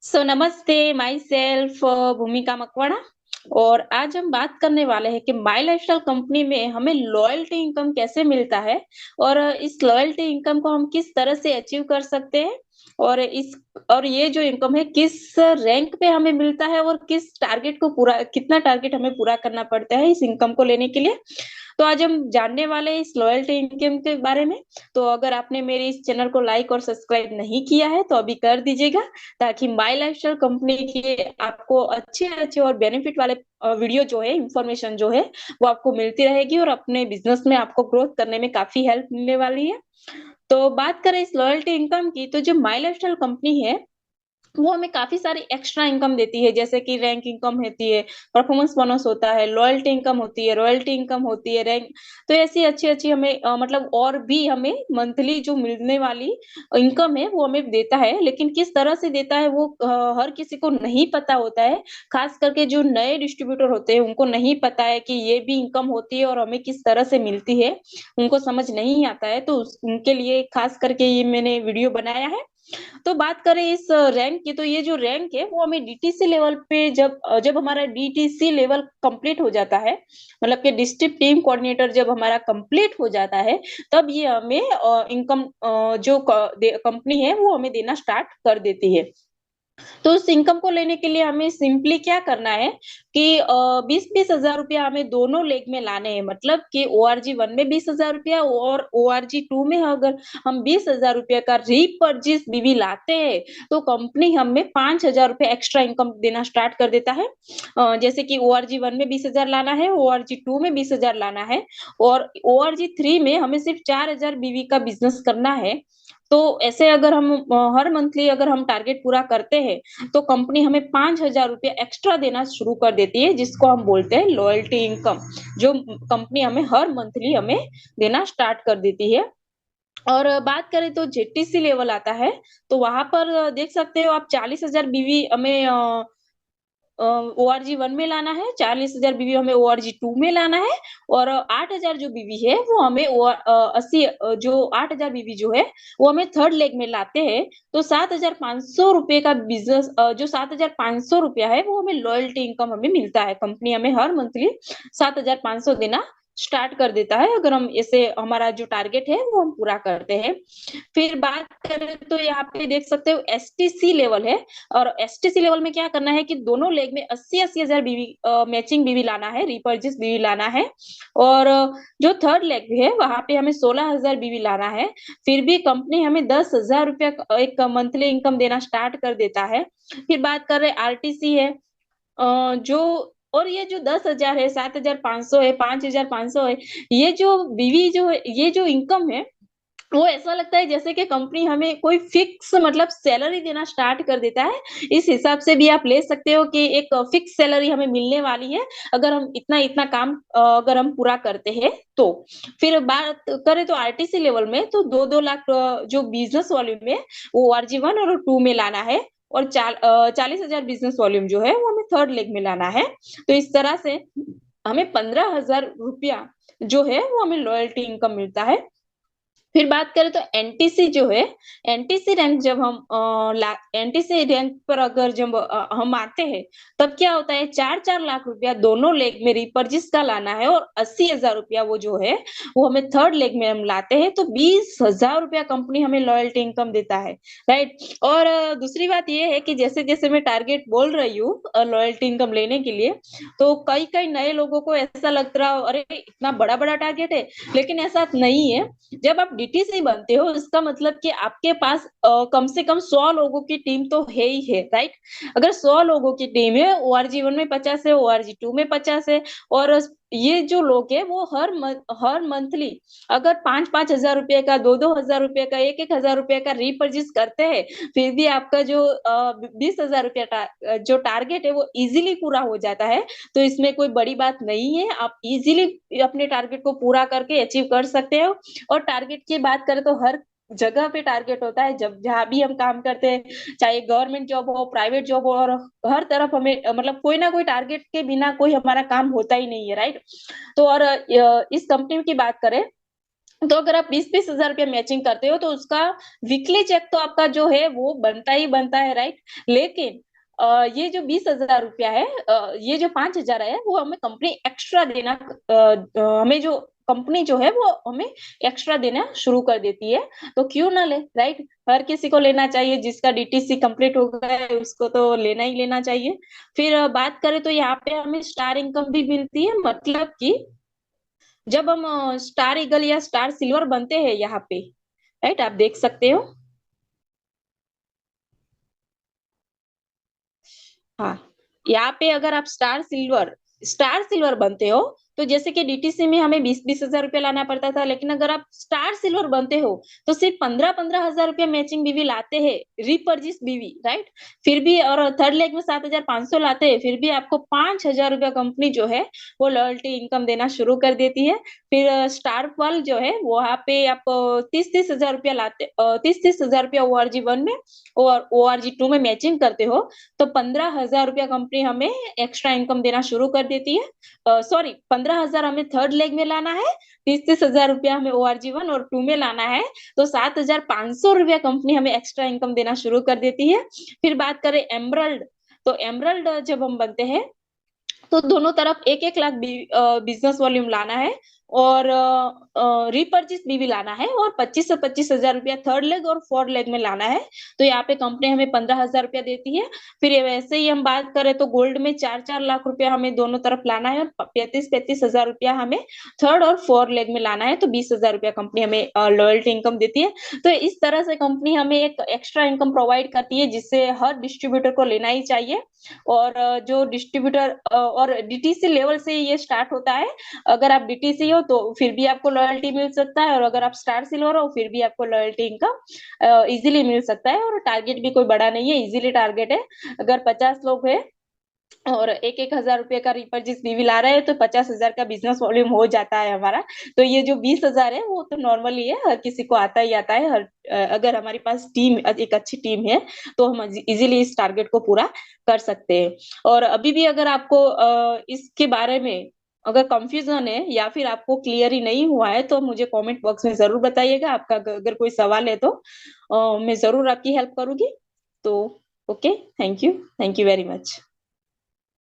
नमस्ते, my self भूमिका मकवाड़ा। और आज हम बात करने वाले हैं कि माई लाइफस्टाइल कंपनी में हमें लॉयल्टी इनकम कैसे मिलता है और इस लॉयल्टी इनकम को हम किस तरह से अचीव कर सकते हैं और इस और ये जो इनकम है किस रैंक पे हमें मिलता है और किस टारगेट को पूरा कितना टारगेट हमें पूरा करना पड़ता है इस इनकम को लेने के लिए। तो आज हम जानने वाले हैं इस लॉयल्टी इनकम के बारे में। तो अगर आपने मेरे इस चैनल को लाइक और सब्सक्राइब नहीं किया है तो अभी कर दीजिएगा, ताकि माई लाइफस्टाइल कंपनी के आपको अच्छे-अच्छे और बेनिफिट वाले वीडियो जो है, इंफॉर्मेशन जो है, वो आपको मिलती रहेगी और अपने बिज़नेस में आपको ग्रोथ करने में काफ़ी हेल्प मिलने वाली है। तो बात करें इस लॉयल्टी इनकम की, तो जो माई लाइफस्टाइल कंपनी है, वो हमें काफ़ी सारी एक्स्ट्रा इनकम देती है, जैसे कि रैंक इनकम होती है, परफॉर्मेंस बोनस होता है, लॉयल्टी इनकम होती है, रॉयल्टी इनकम होती है, रैंक। तो ऐसी अच्छी-अच्छी हमें मतलब और भी हमें मंथली जो मिलने वाली इनकम है, वो हमें देता है। लेकिन किस तरह से देता है वो हर किसी को नहीं पता होता है, खास करके जो नए डिस्ट्रीब्यूटर होते हैं, उनको नहीं पता है कि ये भी इनकम होती है और हमें किस तरह से मिलती है, उनको समझ नहीं आता है। तो उस उनके लिए खास करके ये मैंने वीडियो बनाया है। तो बात करें इस रैंक की, तो ये जो रैंक है वो हमें डीटीसी लेवल पे जब हमारा डीटीसी लेवल कंप्लीट हो जाता है, मतलब कि डिस्ट्रिक्ट टीम कोऑर्डिनेटर जब हमारा कंप्लीट हो जाता है, तब ये हमें इनकम जो कंपनी है वो हमें देना स्टार्ट कर देती है। तो उस इनकम को लेने के लिए हमें सिंपली क्या करना है कि 20-20 हज़ार रुपया हमें दोनों लेग में लाने हैं। मतलब कि ओआरजी 1 में 20 हज़ार रुपया और ओआरजी 2 में अगर हम 20 हज़ार रुपया का रीपर्चेज़ बीवी लाते हैं, तो कंपनी हमें 5 हज़ार रुपए एक्स्ट्रा इनकम देना स्टार्ट कर देता है। जैसे कि ओआरजी 1 में 20 हज़ार लाना है, ओआरजी 2 में 20 हज़ार लाना है और ओआरजी 3 में हमें सिर्फ 4 हज़ार बीवी का बिज़नेस करना है। तो ऐसे अगर हम हर मंथली अगर हम टारगेट पूरा करते हैं, तो कंपनी हमें 5,000 रुपए एक्स्ट्रा देना शुरू कर देती है, जिसको हम बोलते हैं लॉयल्टी इनकम, जो कंपनी हमें हर मंथली हमें देना स्टार्ट कर देती है। और बात करें तो जेटीसी लेवल आता है, तो वहाँ पर देख सकते हो आप 40,000 बीवी हमें ओआरजी 1 में लाना है, 40,000 बीवी हमें ओआरजी 2 में लाना है और 8,000 जो बीवी है वो हमें 80 जो 8,000 बीवी जो है वो हमें थर्ड लेग में लाते हैं। तो 7,500 रुपए का बिज़नेस जो 7,500 रुपया है वो हमें लॉयल्टी इनकम हमें मिलता है। कंपनी हमें हर मंथली 7,500 देना स्टार्ट कर देता है, अगर हम ऐसे हमारा जो टारगेट है वो हम पूरा करते हैं। फिर बात करें तो यहाँ पे देख सकते हो एसटीसी लेवल है और एसटीसी लेवल में क्या करना है कि दोनों लेग में 80-80 हज़ार बीवी मैचिंग बीवी लाना है, रिपर्चेज़ बीवी लाना है और जो थर्ड लेग है वहाँ पे हमें 16,000 बीवी लाना है। फिर भी कंपनी हमें 10,000 रुपया एक मंथली इनकम देना स्टार्ट कर देता है। फिर बात कर रहे आरटीसी है, जो और ये जो 10,000 है, 7,500 है, 5,500 है, ये जो बीवी जो है, ये जो इनकम है, वो ऐसा लगता है जैसे कि कंपनी हमें कोई फिक्स मतलब सैलरी देना स्टार्ट कर देता है। इस हिसाब से भी आप ले सकते हो कि एक फिक्स सैलरी हमें मिलने वाली है, अगर हम इतना-इतना काम अगर हम पूरा करते हैं तो। फिर बात करें तो आरटीसी लेवल में तो 2-2 लाख जो बिज़नेस वॉल्यूम है, वो आरजी 1 और 2 में लाना है और 40,000 बिज़नेस वॉल्यूम जो है, वो हमें थर्ड लेग में लाना है। तो इस तरह से हमें 15,000 रुपया जो है, वो हमें लॉयल्टी इनकम मिलता है। फिर बात करें तो एनटीसी जो है, एनटीसी रैंक जब हम एनटीसी रैंक पर अगर जब हम आते हैं, तब क्या होता है 4-4 लाख रुपया दोनों लेग में रिपर्चेज़ का लाना है और 80,000 रुपया वो जो है, वो हमें थर्ड लेग में हम लाते हैं, तो 20,000 रुपया कंपनी हमें लॉयल्टी इनकम देता है, राइट? और दूसरी बात ये है कि जैसे-जैसे मैं टारगेट बोल रही हूँ लॉयल्टी इनकम लेने के लिए, तो कई-कई नए लोगों को ऐसा लग रहा हो, अरे! इतना बड़ा-बड़ा टारगेट है, लेकिन ऐसा नहीं है। जब आप डीटीसी बनते हो इसका मतलब कि आपके पास कम से कम 100 लोगों की टीम तो है ही है, राइट? अगर 100 लोगों की टीम है, ओआरजी 1 में 50 है, ओआरजी 2 में 50 है और ये जो लोग हैं वो हर मंथली अगर 5-5 हज़ार रुपए का, 2-2 हज़ार रुपए का, 1-1 हज़ार रुपए का रीपर्चेज़ करते हैं, फिर भी आपका जो 20 हज़ार रुपया जो टारगेट है वो ईज़िली पूरा हो जाता है। तो इसमें कोई बड़ी बात नहीं है, आप ईज़िली अपने टारगेट को पूरा करके अचीव कर सकते हो। और टारगेट की बात करें तो हर जगह पे टारगेट होता है, जब जहाँ भी हम काम करते हैं, चाहे गवर्नमेंट जॉब हो, प्राइवेट जॉब हो और हर तरफ हमें मतलब कोई ना कोई टारगेट के बिना कोई हमारा काम होता ही नहीं है, राइट? तो और इस कंपनी की बात करें तो अगर आप 20-20 हजार रुपया मैचिंग करते हो तो उसका वीकली चेक तो आपका जो है वो बनता ही बनता है, राइट। लेकिन ये जो 20 हजार रुपया है, ये जो 5 हजार है वो हमें कंपनी एक्स्ट्रा देना, हमें जो कंपनी जो है वो हमें एक्स्ट्रा देना शुरू कर देती है। तो क्यों ना ले, राइट। हर किसी को लेना चाहिए, जिसका डीटीसी कंप्लीट हो गया है उसको तो लेना ही लेना चाहिए। फिर बात करें तो यहाँ पे हमें स्टार इनकम भी मिलती है, मतलब कि जब हम स्टार ईगल या स्टार सिल्वर बनते हैं यहाँ पे, राइट, आप देख सकते हो। हाँ, यहाँ पे अगर आप स्टार सिल्वर बनते हो तो जैसे कि डीटीसी में हमें 20-20 हजार रुपया लाना पड़ता था, लेकिन अगर आप स्टार सिल्वर बनते हो तो सिर्फ 15-15 हजार रुपया मैचिंग बीवी लाते हैं, रिपर्जिस बीवी, राइट। फिर भी, और थर्ड लेग में 7,500 लाते हैं, फिर भी आपको 5 हजार रुपया कंपनी जो है वो लॉयल्टी इनकम देना शुरू कर देती है। फिर स्टार पल जो है वहां पे आप 30-30 हजार रुपया लाते, 30-30 हजार रुपया ORG 1 में और ORG 2 में मैचिंग करते हो, तो 15 हजार रुपया कंपनी हमें एक्स्ट्रा इनकम देना शुरू कर देती है। सॉरी, 15 हजार हमें थर्ड लेग में लाना है, 30-30 हजार रुपया हमें ORG 1 और 2 में लाना है, तो 7,500 रुपया कंपनी हमें एक्स्ट्रा इनकम देना शुरू कर देती है। फिर बात करें एमरल्ड, तो एमरल्ड जब हम बनते हैं तो दोनों तरफ 1-1 लाख बिजनेस वॉल्यूम लाना है, और रिपर्चेस भी लाना है, और 25 से 25 हजार रुपया थर्ड लेग और फोर्थ लेग में लाना है। तो यहाँ पे कंपनी हमें 15 हजार रुपया देती है। फिर ये वैसे ही हम बात करें तो गोल्ड में 4-4 लाख रुपया हमें दोनों तरफ लाना है, और 35-35 हजार रुपया हमें थर्ड और फोर्थ लेग में लाना है, तो 20 हजार रुपया कंपनी हमें लॉयल्टी इनकम देती है। तो इस तरह से कंपनी हमें एक एक्स्ट्रा इनकम प्रोवाइड करती है, जिससे हर डिस्ट्रीब्यूटर को लेना ही चाहिए। और जो डिस्ट्रीब्यूटर और डीटीसी लेवल से ये स्टार्ट होता है। अगर आप डीटीसी हो तो फिर भी आपको लॉयल्टी मिल सकता है, और अगर आप स्टार सिल्वर हो फिर भी आपको लॉयल्टी इनकम इजीली मिल सकता है। और टारगेट भी कोई बड़ा नहीं है, इजीली टारगेट है। अगर 50 लोग है और 1-1 हजार रुपये का रिपर्चेस बीवी ला रहे हैं तो 50 हजार का बिजनेस वॉल्यूम हो जाता है हमारा। तो ये जो 20 हजार है वो तो नॉर्मली है, हर किसी को आता ही आता है। अगर हमारे पास टीम, एक अच्छी टीम है, तो हम इजीली इस टारगेट को पूरा कर सकते हैं। और अभी भी अगर आपको इसके बारे में अगर कंफ्यूजन है या फिर आपको क्लियर ही नहीं हुआ है तो मुझे कमेंट बॉक्स में जरूर बताइएगा। आपका अगर कोई सवाल है तो मैं जरूर आपकी हेल्प करूंगी। तो okay, thank you very much.